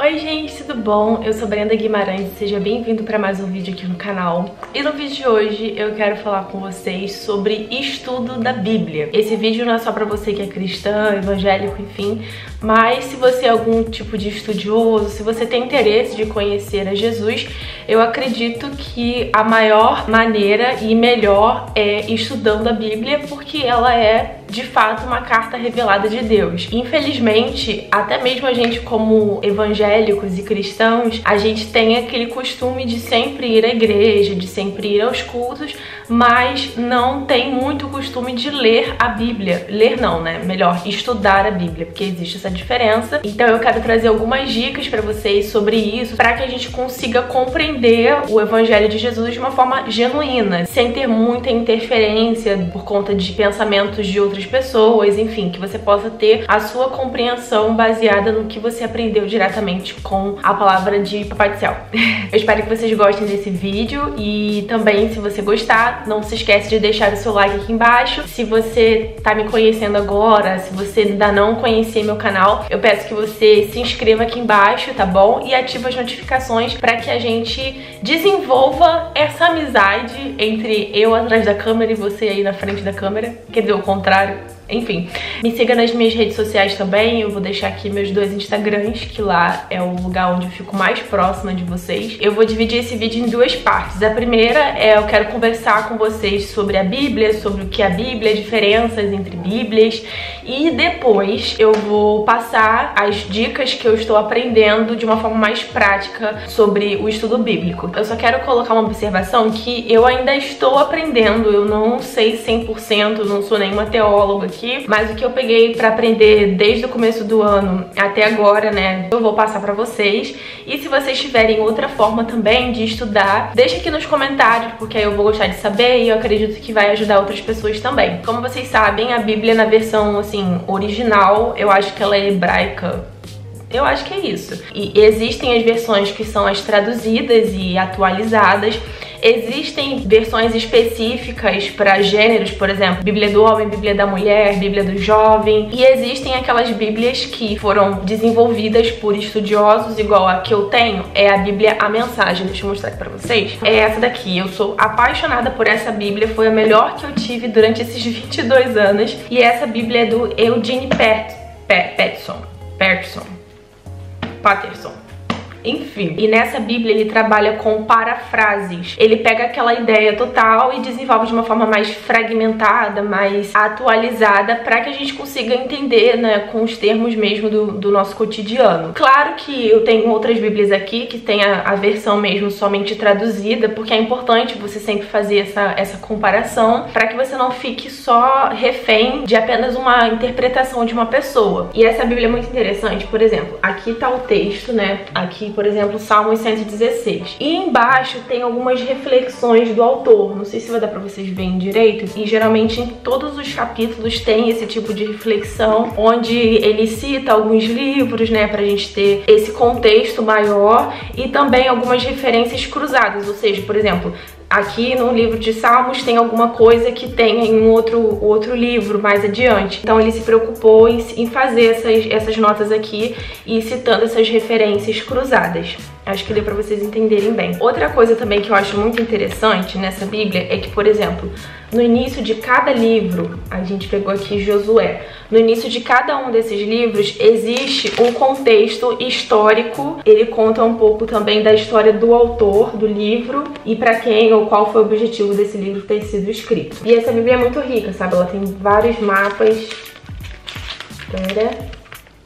Oi gente, tudo bom? Eu sou Brenda Guimarães e seja bem-vindo para mais um vídeo aqui no canal. E no vídeo de hoje eu quero falar com vocês sobre estudo da Bíblia. Esse vídeo não é só para você que é cristã, evangélico, enfim, mas se você é algum tipo de estudioso, se você tem interesse de conhecer a Jesus, eu acredito que a maior maneira e melhor é estudando a Bíblia, porque ela é de fato uma carta revelada de Deus. Infelizmente, até mesmo a gente como evangélicos e cristãos, a gente tem aquele costume de sempre ir à igreja, de sempre ir aos cultos, mas não tem muito costume de ler a Bíblia. Ler não, né? Melhor, estudar a Bíblia, porque existe essa diferença. Então eu quero trazer algumas dicas para vocês sobre isso, para que a gente consiga compreender o Evangelho de Jesus de uma forma genuína, sem ter muita interferência por conta de pensamentos de outras pessoas, enfim, que você possa ter a sua compreensão baseada no que você aprendeu diretamente com a palavra de Papai do Céu. Eu espero que vocês gostem desse vídeo e também, se você gostar, não se esquece de deixar o seu like aqui embaixo. Se você tá me conhecendo agora, se você ainda não conhecia meu canal, eu peço que você se inscreva aqui embaixo, tá bom? E ative as notificações para que a gente desenvolva essa amizade entre eu atrás da câmera e você aí na frente da câmera. Quer dizer, o contrário. Enfim, me siga nas minhas redes sociais também, eu vou deixar aqui meus dois Instagrams, que lá é o lugar onde eu fico mais próxima de vocês. Eu vou dividir esse vídeo em duas partes. A primeira é eu quero conversar com vocês sobre a Bíblia, sobre o que é a Bíblia, diferenças entre Bíblias, e depois eu vou passar as dicas que eu estou aprendendo de uma forma mais prática sobre o estudo bíblico. Eu só quero colocar uma observação que eu ainda estou aprendendo, eu não sei 100%, não sou nenhuma teóloga aqui, mas o que eu peguei pra aprender desde o começo do ano até agora, né, eu vou passar pra vocês. E se vocês tiverem outra forma também de estudar, deixa aqui nos comentários, porque aí eu vou gostar de saber e eu acredito que vai ajudar outras pessoas também. Como vocês sabem, a Bíblia na versão, assim, original, eu acho que ela é hebraica. Eu acho que é isso. E existem as versões que são as traduzidas e atualizadas. Existem versões específicas para gêneros, por exemplo, Bíblia do Homem, Bíblia da Mulher, Bíblia do Jovem. E existem aquelas Bíblias que foram desenvolvidas por estudiosos, igual a que eu tenho, é a Bíblia A Mensagem. Deixa eu mostrar aqui pra vocês. É essa daqui. Eu sou apaixonada por essa Bíblia, foi a melhor que eu tive durante esses 22 anos. E essa Bíblia é do Eugene Peterson. Enfim, e nessa Bíblia ele trabalha com parafrases. Ele pega aquela ideia total e desenvolve de uma forma mais fragmentada, mais atualizada, para que a gente consiga entender, né, com os termos mesmo do nosso cotidiano. Claro que eu tenho outras Bíblias aqui que tem a versão mesmo somente traduzida, porque é importante você sempre fazer essa comparação, para que você não fique só refém de apenas uma interpretação de uma pessoa. E essa Bíblia é muito interessante, por exemplo, aqui tá o texto, né, aqui por exemplo, Salmos 116. E embaixo tem algumas reflexões do autor. Não sei se vai dar pra vocês verem direito. E geralmente em todos os capítulos tem esse tipo de reflexão, onde ele cita alguns livros, né, pra gente ter esse contexto maior, e também algumas referências cruzadas. Ou seja, por exemplo, aqui no livro de Salmos tem alguma coisa que tem em outro livro mais adiante. Então ele se preocupou em fazer essas notas aqui e citando essas referências cruzadas. Acho que deu pra vocês entenderem bem. Outra coisa também que eu acho muito interessante nessa Bíblia é que, por exemplo, no início de cada livro, a gente pegou aqui Josué, no início de cada um desses livros existe um contexto histórico. Ele conta um pouco também da história do autor do livro e pra quem ou qual foi o objetivo desse livro ter sido escrito. E essa Bíblia é muito rica, sabe? Ela tem vários mapas.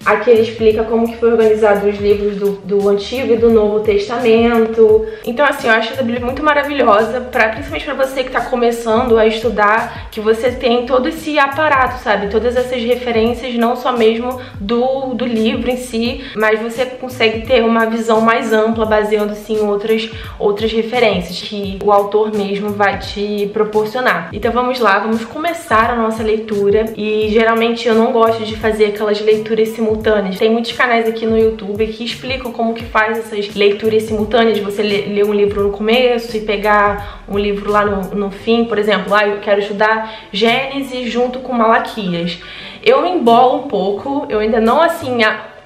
Aqui ele explica como que foi organizado os livros do Antigo e do Novo Testamento. Então, assim, eu acho essa Bíblia muito maravilhosa, principalmente pra você que tá começando a estudar, que você tem todo esse aparato, sabe? Todas essas referências, não só mesmo do livro em si, mas você consegue ter uma visão mais ampla, baseando-se em outras referências que o autor mesmo vai te proporcionar. Então vamos lá, vamos começar a nossa leitura. E geralmente eu não gosto de fazer aquelas leituras simultâneas. Tem muitos canais aqui no YouTube que explicam como que faz essas leituras simultâneas, de você ler um livro no começo e pegar um livro lá no fim. Por exemplo, eu quero estudar Gênesis junto com Malaquias. Eu me embolo um pouco, eu ainda não assim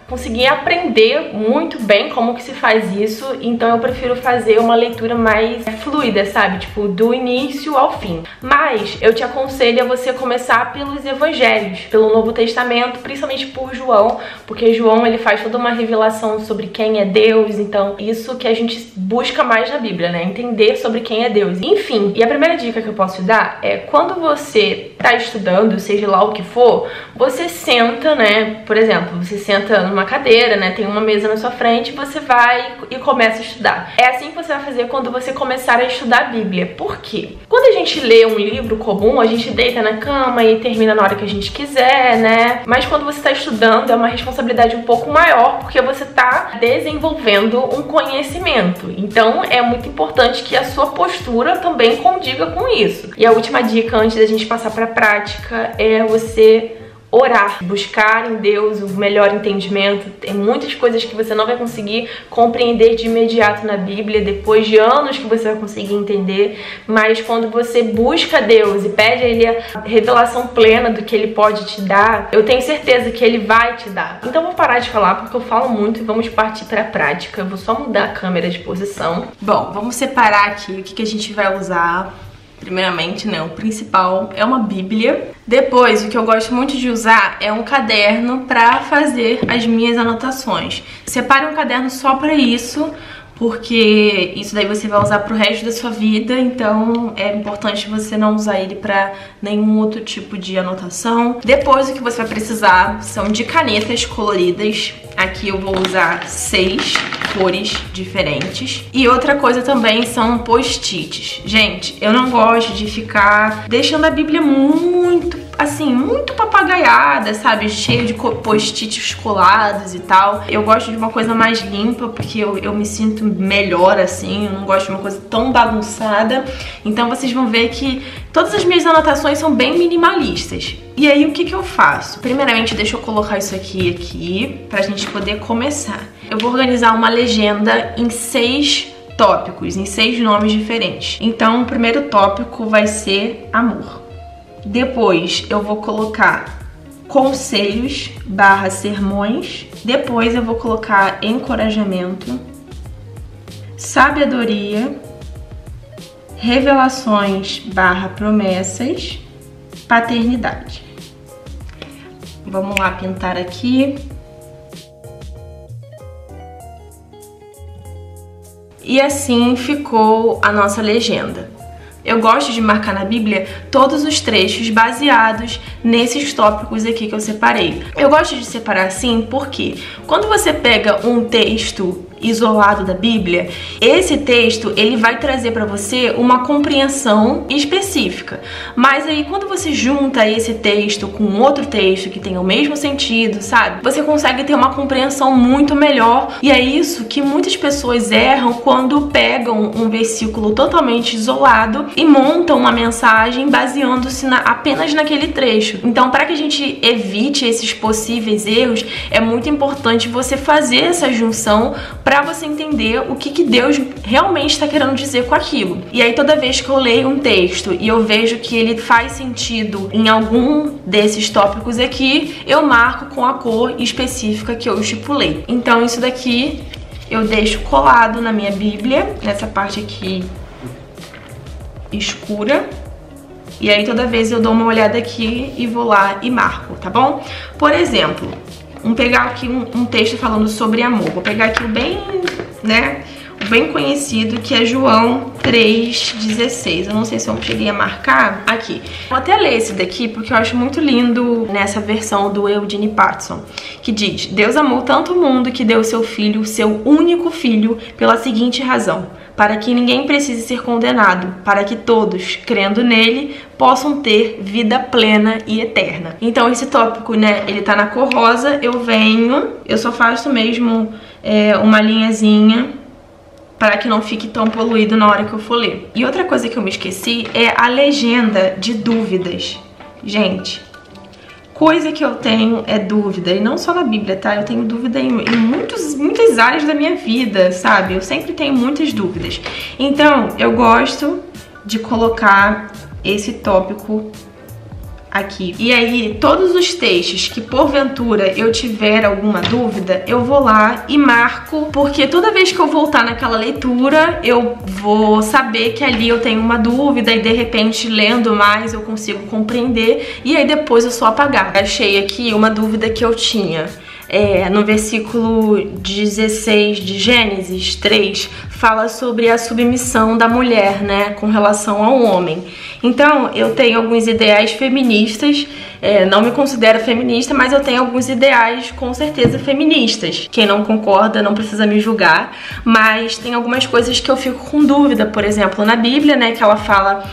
conseguir aprender muito bem como que se faz isso, então eu prefiro fazer uma leitura mais fluida, sabe? Tipo, do início ao fim. Mas eu te aconselho a você começar pelos evangelhos, pelo Novo Testamento, principalmente por João, porque João ele faz toda uma revelação sobre quem é Deus, então isso que a gente busca mais na Bíblia, né? Entender sobre quem é Deus. Enfim, e a primeira dica que eu posso te dar é quando você tá estudando, seja lá o que for, você senta, né? Por exemplo, você senta numa cadeira, né? Tem uma mesa na sua frente, você vai e começa a estudar. É assim que você vai fazer quando você começar a estudar a Bíblia. Por quê? Quando a gente lê um livro comum, a gente deita na cama e termina na hora que a gente quiser, né? Mas quando você está estudando, é uma responsabilidade um pouco maior, porque você está desenvolvendo um conhecimento. Então, é muito importante que a sua postura também condiga com isso. E a última dica, antes da gente passar para a prática, é você orar, buscar em Deus o melhor entendimento. Tem muitas coisas que você não vai conseguir compreender de imediato na Bíblia, depois de anos que você vai conseguir entender, mas quando você busca Deus e pede a Ele a revelação plena do que Ele pode te dar, eu tenho certeza que Ele vai te dar. Então eu vou parar de falar porque eu falo muito e vamos partir para a prática. Eu vou só mudar a câmera de posição. Bom, vamos separar aqui o que a gente vai usar. Primeiramente, né, o principal é uma Bíblia. Depois, o que eu gosto muito de usar é um caderno para fazer as minhas anotações. Separe um caderno só para isso, porque isso daí você vai usar pro resto da sua vida, então é importante você não usar ele para nenhum outro tipo de anotação. Depois, o que você vai precisar são de canetas coloridas. Aqui eu vou usar 6 cores diferentes. E outra coisa também são post-its. Gente, eu não gosto de ficar deixando a Bíblia muito, assim, muito papagaiada, sabe? Cheio de post-its colados e tal. Eu gosto de uma coisa mais limpa, porque eu me sinto melhor, assim. Eu não gosto de uma coisa tão bagunçada. Então vocês vão ver que todas as minhas anotações são bem minimalistas. E aí, o que eu faço? Primeiramente, deixa eu colocar isso aqui pra gente poder começar. Eu vou organizar uma legenda em 6 tópicos, em 6 nomes diferentes. Então, o primeiro tópico vai ser amor. Depois, eu vou colocar conselhos / sermões. Depois, eu vou colocar encorajamento, sabedoria, revelações / promessas, paternidade. Vamos lá pintar aqui. E assim ficou a nossa legenda. Eu gosto de marcar na Bíblia todos os trechos baseados nesses tópicos aqui que eu separei. Eu gosto de separar assim porque quando você pega um texto isolado da Bíblia, esse texto ele vai trazer para você uma compreensão específica. Mas aí quando você junta esse texto com outro texto que tem o mesmo sentido, sabe? Você consegue ter uma compreensão muito melhor. E é isso que muitas pessoas erram quando pegam um versículo totalmente isolado e montam uma mensagem baseando-se apenas naquele trecho. Então, para que a gente evite esses possíveis erros, é muito importante você fazer essa junção para você entender o que Deus realmente está querendo dizer com aquilo. E aí toda vez que eu leio um texto e eu vejo que ele faz sentido em algum desses tópicos aqui, eu marco com a cor específica que eu estipulei. Então isso daqui eu deixo colado na minha Bíblia, nessa parte aqui escura. E aí toda vez eu dou uma olhada aqui e vou lá e marco, tá bom? Por exemplo, vamos pegar aqui um texto falando sobre amor. Vou pegar aqui o bem, né, o bem conhecido, que é João 3,16. Eu não sei se eu cheguei a marcar aqui. Vou até ler esse daqui porque eu acho muito lindo nessa versão do Eugene Peterson, que diz: Deus amou tanto o mundo que deu seu filho, seu único filho, pela seguinte razão: para que ninguém precise ser condenado, para que todos, crendo nele, possam ter vida plena e eterna. Então esse tópico, né, ele tá na cor rosa. Eu só faço mesmo uma linhazinha para que não fique tão poluído na hora que eu for ler. E outra coisa que eu me esqueci é a legenda de dúvidas. Gente, coisa que eu tenho é dúvida, e não só na Bíblia, tá? Eu tenho dúvida em muitas áreas da minha vida, sabe? Eu sempre tenho muitas dúvidas. Então, eu gosto de colocar esse tópico aqui. E aí, todos os textos que porventura eu tiver alguma dúvida, eu vou lá e marco, porque toda vez que eu voltar naquela leitura, eu vou saber que ali eu tenho uma dúvida e de repente lendo mais eu consigo compreender e aí depois eu só apagar. Achei aqui uma dúvida que eu tinha. No versículo 16 de Gênesis 3, fala sobre a submissão da mulher, né, com relação ao homem. Então, eu tenho alguns ideais feministas, não me considero feminista, mas eu tenho alguns ideais com certeza feministas. Quem não concorda não precisa me julgar, mas tem algumas coisas que eu fico com dúvida. Por exemplo, na Bíblia, né, que ela fala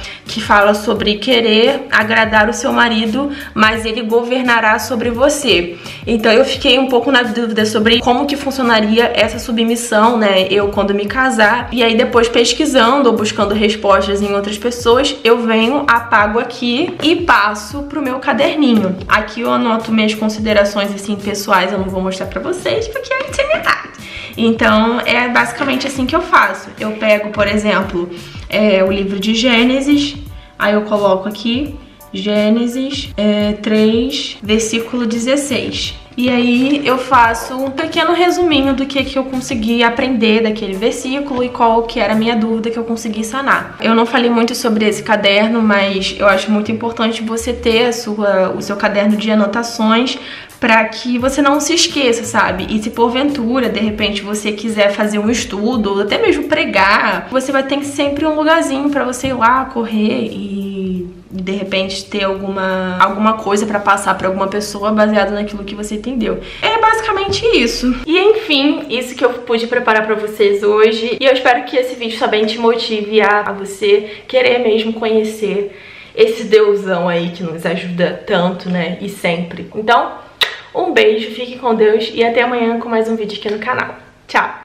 sobre querer agradar o seu marido, mas ele governará sobre você. Então eu fiquei um pouco na dúvida sobre como que funcionaria essa submissão, né, eu quando me casar. E aí depois pesquisando ou buscando respostas em outras pessoas, eu venho, apago aqui e passo pro meu caderninho. Aqui eu anoto minhas considerações assim pessoais, eu não vou mostrar pra vocês porque é intimidade. Então é basicamente assim que eu faço. Eu pego, por exemplo, o livro de Gênesis, aí eu coloco aqui Gênesis 3, versículo 16. E aí eu faço um pequeno resuminho do que eu consegui aprender daquele versículo e qual que era a minha dúvida que eu consegui sanar. Eu não falei muito sobre esse caderno, mas eu acho muito importante você ter o seu caderno de anotações para que você não se esqueça, sabe? E se porventura, de repente, você quiser fazer um estudo ou até mesmo pregar, você vai ter sempre um lugarzinho para você ir lá correr e de repente ter alguma coisa pra passar pra alguma pessoa baseado naquilo que você entendeu. É basicamente isso. E enfim, isso que eu pude preparar pra vocês hoje. E eu espero que esse vídeo também te motive a você querer mesmo conhecer esse Deusão aí que nos ajuda tanto, né? E sempre. Então, um beijo, fique com Deus e até amanhã com mais um vídeo aqui no canal. Tchau!